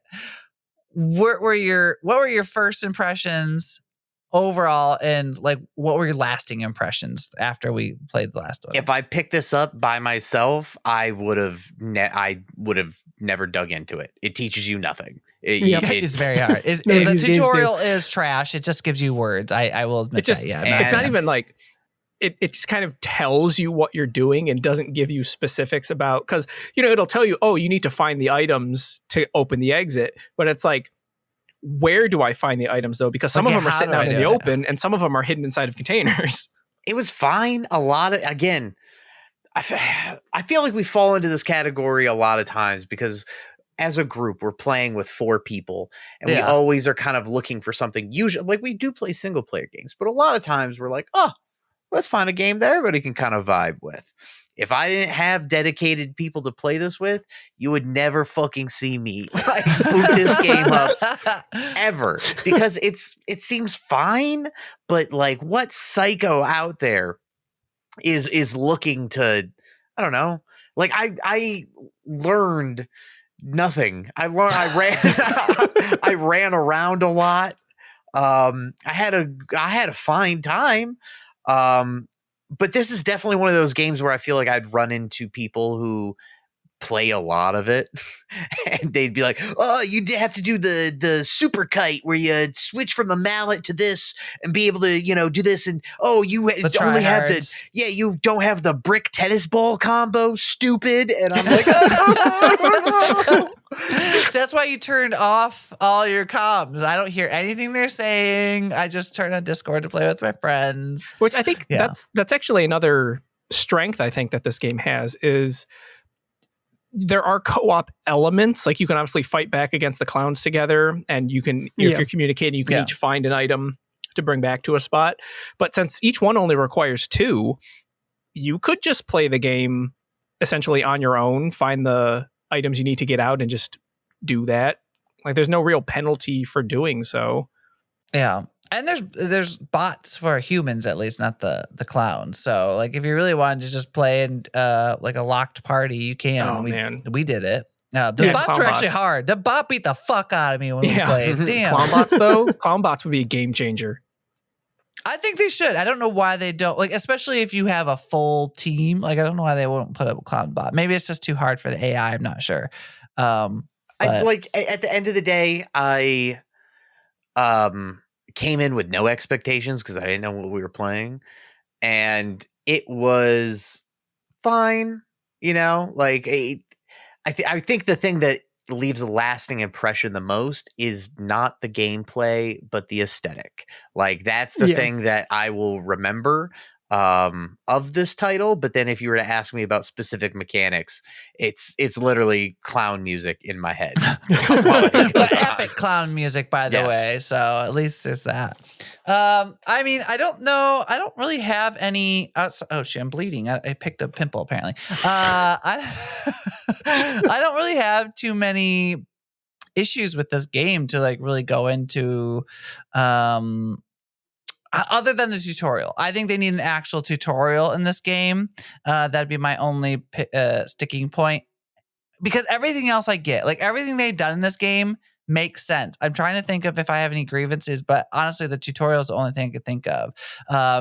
What were your first impressions overall, and like what were your lasting impressions after we played the last one? If I picked this up by myself, I would have never dug into it. It teaches you nothing. It's very hard. The tutorial is trash. It just gives you words. I will admit that. Yeah, it's not even like it just kind of tells you what you're doing and doesn't give you specifics about, because it'll tell you, oh, you need to find the items to open the exit, but it's like, where do I find the items though? Because some of them are sitting out in the open and some of them are hidden inside of containers. It was fine. I feel like we fall into this category a lot of times because as a group, we're playing with 4 people and we always are kind of looking for something. Usually, like we do play single player games, but a lot of times we're like, oh, let's find a game that everybody can kind of vibe with. If I didn't have dedicated people to play this with, you would never fucking see me like boot this game up ever, because it seems fine, but like what psycho out there is looking to, I don't know. Like I learned nothing. I ran I ran around a lot. I had a fine time. But this is definitely one of those games where I feel like I'd run into people who play a lot of it and they'd be like, oh, you have to do the super kite where you switch from the mallet to this and be able to, do this. And you only have you don't have the brick tennis ball combo, stupid. And I'm like, So that's why you turned off all your comms. I don't hear anything they're saying. I just turn on Discord to play with my friends. Which I think that's actually another strength I think that this game has is there are co-op elements. Like you can obviously fight back against the clowns together, and you can, if you're communicating, you can each find an item to bring back to a spot. But since each one only requires 2, you could just play the game essentially on your own, find the items you need to get out and just do that. Like there's no real penalty for doing so. Yeah. And there's bots for humans, at least, not the clowns. So like if you really wanted to just play in like a locked party, you can. Oh, man. We did it. The bots were actually hard. The bot beat the fuck out of me when we played. Damn. Clown bots though, clown bots would be a game changer. I think they should. I don't know why they don't. Like, especially if you have a full team. Like, I don't know why they won't put a clown bot. Maybe it's just too hard for the AI. I'm not sure. I like at the end of the day, I came in with no expectations because I didn't know what we were playing, and it was fine. Like I think the thing that leaves a lasting impression the most is not the gameplay, but the aesthetic. Like that's the thing that I will remember of this title. But then if you were to ask me about specific mechanics, it's literally clown music in my head. But epic clown music, by the way. So at least there's that. I mean, I don't know. I don't really have any. Oh shit, I'm bleeding. I picked a pimple apparently. I don't really have too many issues with this game to like really go into. Other than the tutorial, I think they need an actual tutorial in this game. That'd be my only sticking point, because everything else I get, like everything they've done in this game makes sense. I'm trying to think of if I have any grievances, but honestly, the tutorial is the only thing I could think of.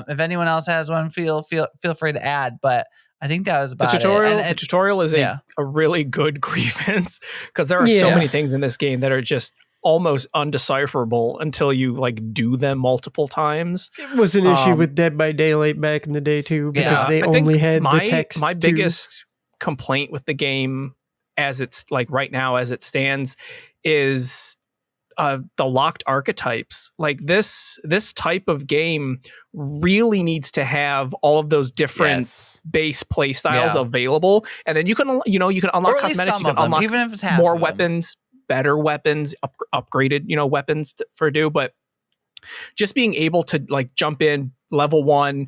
If anyone else has one, feel free to add. But I think that was about the tutorial. it. The tutorial is a really good grievance because there are so many things in this game that are just almost undecipherable until you like do them multiple times. It was an issue with Dead by Daylight back in the day too, because they only had the text. My biggest complaint with the game as it's like right now, as it stands, is the locked archetypes. Like this type of game really needs to have all of those different base play styles available, and then you can unlock cosmetics, you can unlock even if it's more weapons, better weapons, upgraded weapons for do. But just being able to like jump in level 1,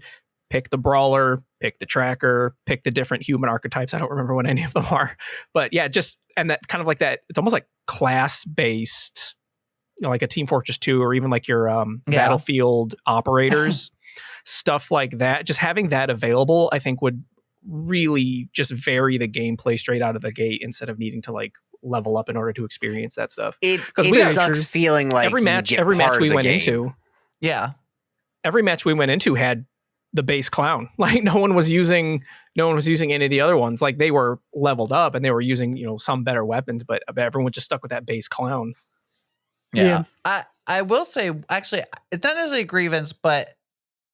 pick the brawler, pick the tracker, pick the different human archetypes. I don't remember what any of them are, but yeah, just, and that kind of like that, it's almost like class based, like a Team Fortress 2 or even like your Battlefield operators, stuff like that. Just having that available, I think would really just vary the gameplay straight out of the gate instead of needing to like level up in order to experience that stuff. It sucks feeling like every match we went into. Yeah. Every match we went into had the base clown. Like no one was using any of the other ones. Like they were leveled up and they were using, some better weapons, but everyone just stuck with that base clown. Yeah. I will say, actually, it's not necessarily a grievance, but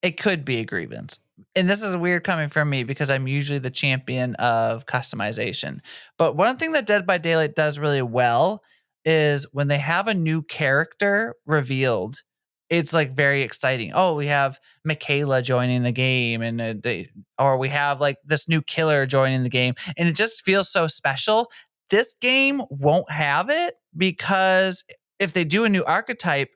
it could be a grievance. And this is weird coming from me because I'm usually the champion of customization. But one thing that Dead by Daylight does really well is when they have a new character revealed, it's like very exciting. Oh, we have Michaela joining the game, and or we have like this new killer joining the game, and it just feels so special. This game won't have it because if they do a new archetype,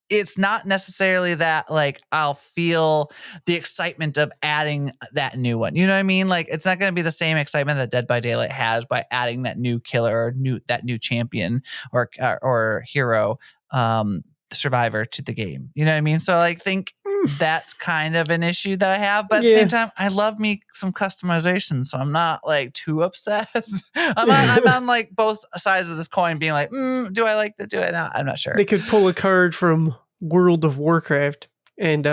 it's not necessarily that like I'll feel the excitement of adding that new one. You know what I mean? Like it's not going to be the same excitement that Dead by Daylight has by adding that new killer or that new champion or hero survivor to the game. You know what I mean? So like think that's kind of an issue that I have. But at the same time, I love me some customization, so I'm not like too upset. I'm on like both sides of this coin, being like, do I like to do it? I'm not sure. They could pull a card from World of Warcraft and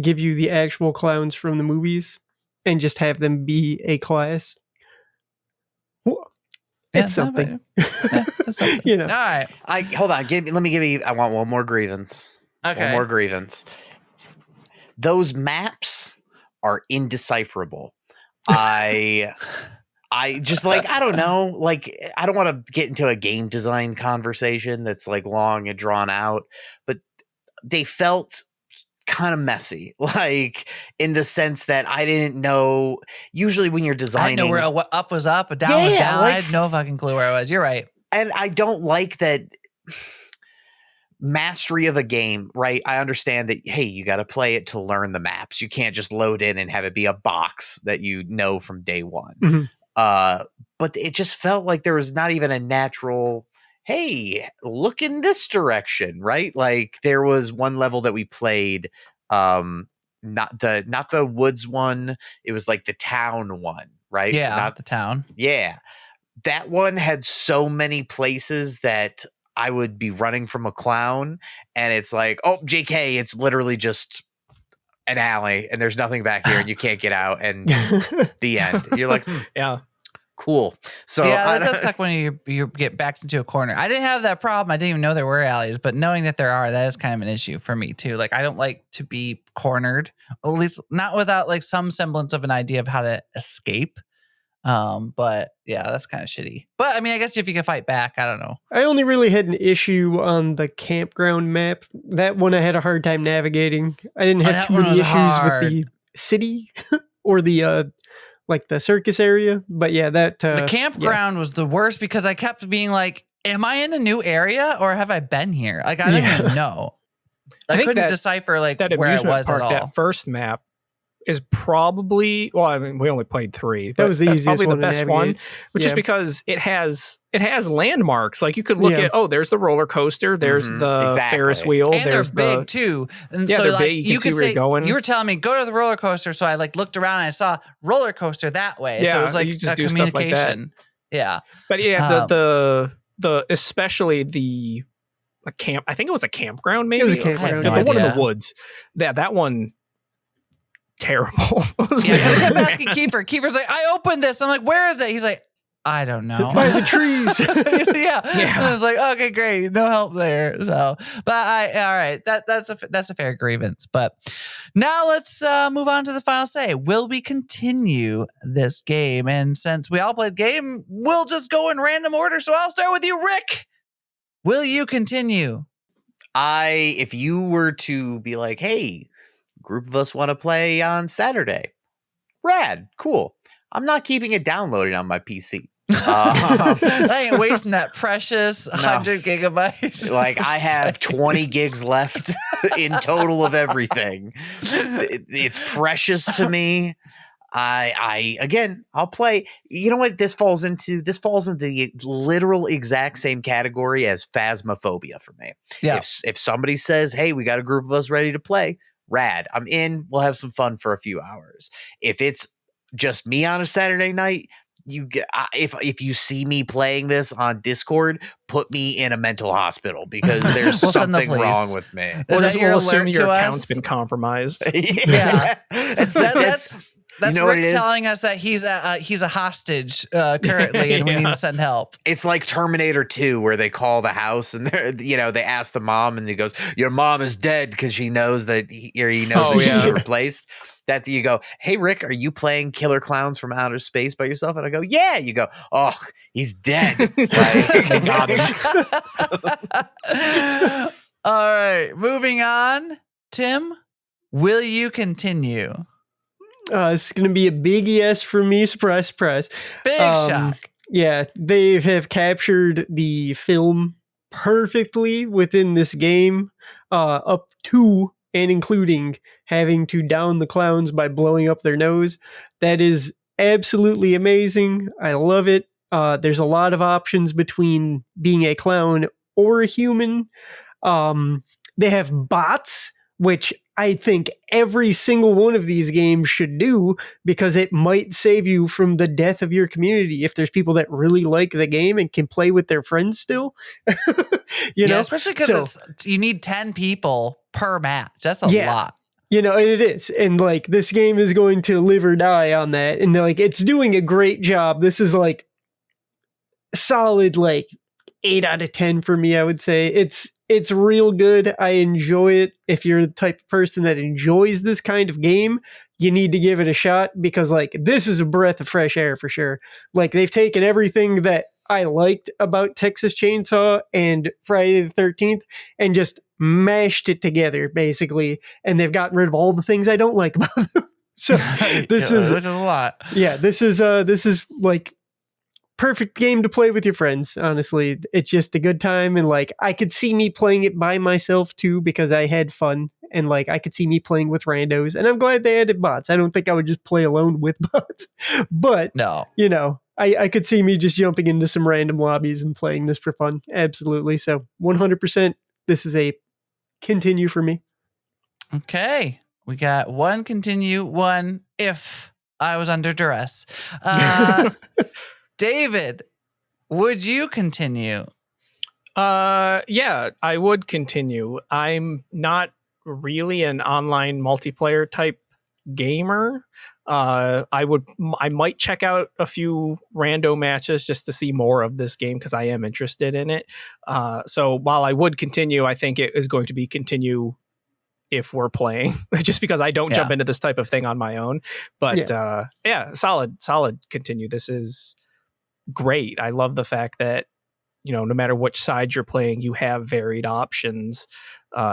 give you the actual clowns from the movies and just have them be a class. It's something. That's something. You know. All right. Hold on. Let me give you. I want one more grievance. Okay. One more grievance. Those maps are indecipherable. I just like, I don't know. Like, I don't want to get into a game design conversation that's like long and drawn out, but they felt kind of messy, like in the sense that I didn't know. Usually when you're designing, I know where up was up, down was down. Like, I had no fucking clue where I was. You're right. And I don't like that mastery of a game, right? I understand that, hey, you got to play it to learn the maps. You can't just load in and have it be a box that you know from day one. Mm-hmm. But it just felt like there was not even a natural, hey, look in this direction, right? Like there was one level that we played, not the woods one. It was like the town one, right? Yeah, so not the town. Yeah. That one had so many places that I would be running from a clown and it's like, oh, JK, it's literally just an alley and there's nothing back here and you can't get out and the end. You're like, yeah. Cool. So yeah, that does suck when you get backed into a corner. I didn't have that problem. I didn't even know there were alleys, but knowing that there are, that is kind of an issue for me too. Like I don't like to be cornered, at least not without like some semblance of an idea of how to escape. But yeah, that's kind of shitty. But I mean, I guess if you can fight back, I don't know. I only really had an issue on the campground map. That one I had a hard time navigating. I didn't have too many issues with the city or the like the circus area. But yeah, that the campground was the worst because I kept being like, am I in a new area or have I been here? Like I didn't even know. I couldn't decipher like that where I was park, at all. That first map is probably, well, I mean, we only played 3. That was the easiest probably one the best one, which is because it has landmarks. Like you could look at, there's the roller coaster, there's the Ferris wheel, and there's they're big too. And yeah, so they're like big. You can see where you're going. You were telling me go to the roller coaster, so I like looked around and I saw roller coaster that way. Yeah, so it was like you just a do stuff like that. Yeah, but yeah, the especially the camp. I think it was a campground. Maybe it was a campground. No the idea. one in the woods. That one. Terrible. Yeah, because I kept asking Kiefer. Kiefer's like, I opened this. I'm like, where is it? He's like, I don't know. By the trees. yeah. I was like, okay, great. No help there. So, but all right. That's a fair grievance. But now let's move on to the final say. Will we continue this game? And since we all played the game, we'll just go in random order. So I'll start with you, Rick. Will you continue? If you were to be like, hey, group of us want to play on Saturday. Rad. Cool. I'm not keeping it downloaded on my PC. I ain't wasting that precious 100 gigabytes. Like I have 20 gigs left in total of everything. It's precious to me. I'll play. You know what this falls into? This falls into the literal exact same category as Phasmophobia for me. Yeah. If somebody says, hey, we got a group of us ready to play, rad. I'm in. We'll have some fun for a few hours. If it's just me on a Saturday night, if you see me playing this on Discord, put me in a mental hospital because there's something wrong with me. Is that your alert your to account's us? been compromised? Yeah. That's you know Rick telling us that he's a hostage currently and we need to send help. It's like Terminator 2 where they call the house and they ask the mom and he goes, your mom is dead because she knows that he knows she's been replaced. That you go, hey Rick, are you playing Killer Clowns from Outer Space by yourself? And I go, yeah. You go, oh, he's dead. Like, got him. All right, moving on. Tim, will you continue? It's going to be a big yes for me. Surprise, surprise. Big shock. Yeah, they have captured the film perfectly within this game, up to and including having to down the clowns by blowing up their nose. That is absolutely amazing. I love it. There's a lot of options between being a clown or a human. They have bots which I think every single one of these games should do, because it might save you from the death of your community if there's people that really like the game and can play with their friends still. you know, especially because you need 10 people per match. That's a lot. You know, and it is. And like this game is going to live or die on that. And like it's doing a great job. This is like solid like 8 out of 10 for me, I would say. It's real good. I enjoy it. If you're the type of person that enjoys this kind of game, you need to give it a shot, because like this is a breath of fresh air for sure. Like they've taken everything that I liked about Texas Chainsaw and Friday the 13th and just mashed it together basically, and they've gotten rid of all the things I don't like about them. So this is a lot. Yeah, this is like perfect game to play with your friends. Honestly, it's just a good time, and like I could see me playing it by myself too, because I had fun, and like I could see me playing with randos, and I'm glad they added bots. I don't think I would just play alone with bots, but no, you know, I could see me just jumping into some random lobbies and playing this for fun. Absolutely. So 100%, this is a continue for me. Okay, we got one continue, one if I was under duress. David, would you continue? Yeah, I would continue. I'm not really an online multiplayer type gamer. I might check out a few rando matches just to see more of this game, because I am interested in it. So while I would continue, I think it is going to be continue if we're playing, just because I don't jump into this type of thing on my own. But solid continue. This is great. I love the fact that, you know, no matter which side you're playing, you have varied options.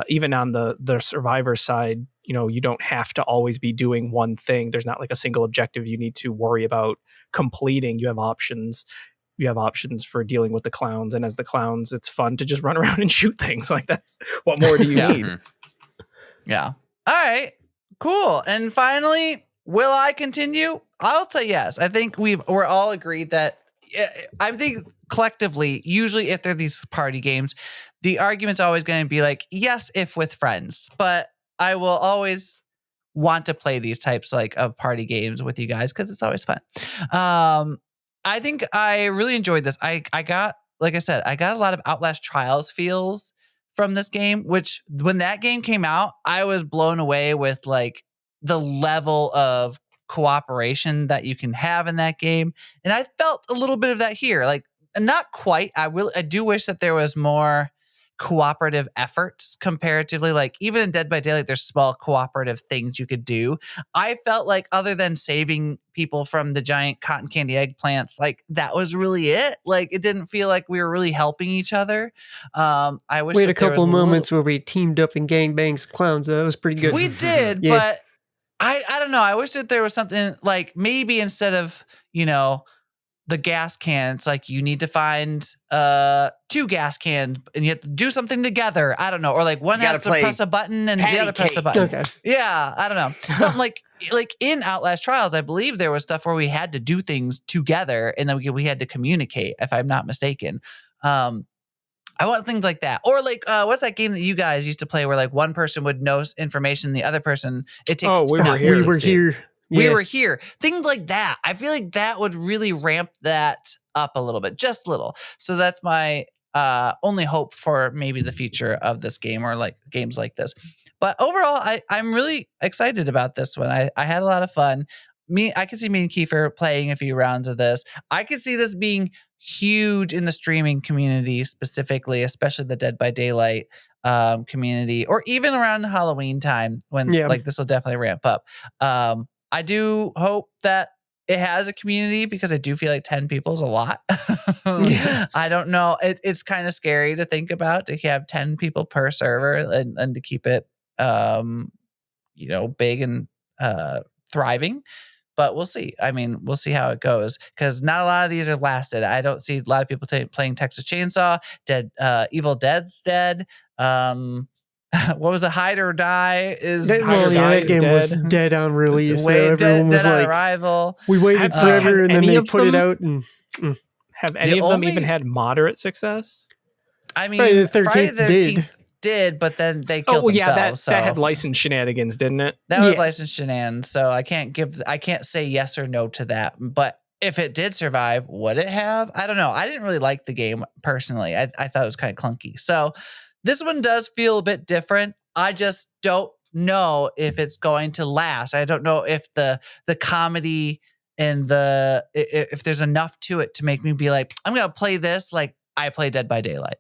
Even on the survivor side, you know, you don't have to always be doing one thing. There's not like a single objective you need to worry about completing. You have options. You have options for dealing with the clowns, and as the clowns, it's fun to just run around and shoot things. Like, that's what more do you need? Yeah. All right. Cool. And finally, will I continue? I'll say yes. I think we're all agreed that. I think collectively, usually if they're these party games, the argument's always going to be like, yes, if with friends, but I will always want to play these types like of party games with you guys, because it's always fun. I think I really enjoyed this. I got, like I said, I got a lot of Outlast Trials feels from this game, which when that game came out, I was blown away with like the level of cooperation that you can have in that game, and I felt a little bit of that here. Like, not quite. I do wish that there was more cooperative efforts comparatively. Like even in Dead by Daylight, there's small cooperative things you could do. I felt like other than saving people from the giant cotton candy eggplants, like that was really it. Like it didn't feel like we were really helping each other. I wish we had a couple of moments where we teamed up and gangbanged some clowns. That was pretty good. We did, but I don't know. I wish that there was something like maybe instead of, you know, the gas cans, like you need to find 2 gas cans and you have to do something together. I don't know. Or like one has to press a button and the other press a button. Okay. Yeah, I don't know. Something like in Outlast Trials, I believe there was stuff where we had to do things together and then we had to communicate, if I'm not mistaken. I want things like that. Or like, what's that game that you guys used to play where like one person would know information, the other person, it takes... We were here. We were here. Things like that. I feel like that would really ramp that up a little bit, just a little. So that's my only hope for maybe the future of this game or like games like this. But overall, I'm really excited about this one. I had a lot of fun. I could see me and Kiefer playing a few rounds of this. I could see this being huge in the streaming community specifically, especially the Dead by Daylight community, or even around Halloween time when like this will definitely ramp up. I do hope that it has a community because I do feel like 10 people is a lot. I don't know. It's kind of scary to think about to have 10 people per server and to keep it, you know, big and thriving. But we'll see. I mean, we'll see how it goes because not a lot of these have lasted. I don't see a lot of people playing Texas Chainsaw. Evil Dead's dead. What was it? Hide or Die is that game was dead on release. Everyone was dead like, on arrival. We waited forever and then they put it out. And have any of them even had moderate success? I mean, Friday the 13th did, but then they killed themselves. That had licensed shenanigans, didn't it? That was licensed shenanigans. So I can't say yes or no to that. But if it did survive, would it have? I don't know. I didn't really like the game personally. I thought it was kind of clunky. So this one does feel a bit different. I just don't know if it's going to last. I don't know if the comedy and if there's enough to it to make me be like, I'm going to play this like I play Dead by Daylight.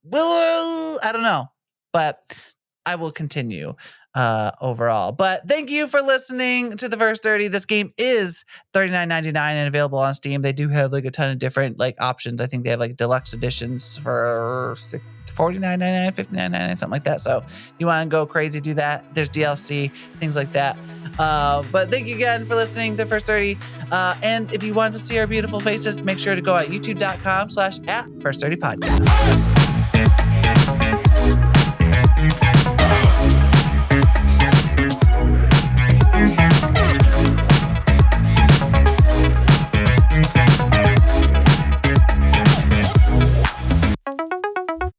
Well, I don't know, but I will continue overall. But thank you for listening to The First 30. This game is $39.99 and available on Steam. They do have like a ton of different like options. I think they have like deluxe editions for $49.99, $59.99, something like that. So if you want to go crazy, do that. There's DLC, things like that. But thank you again for listening to The First 30. And if you want to see our beautiful faces, make sure to go at youtube.com/@First30 Podcast.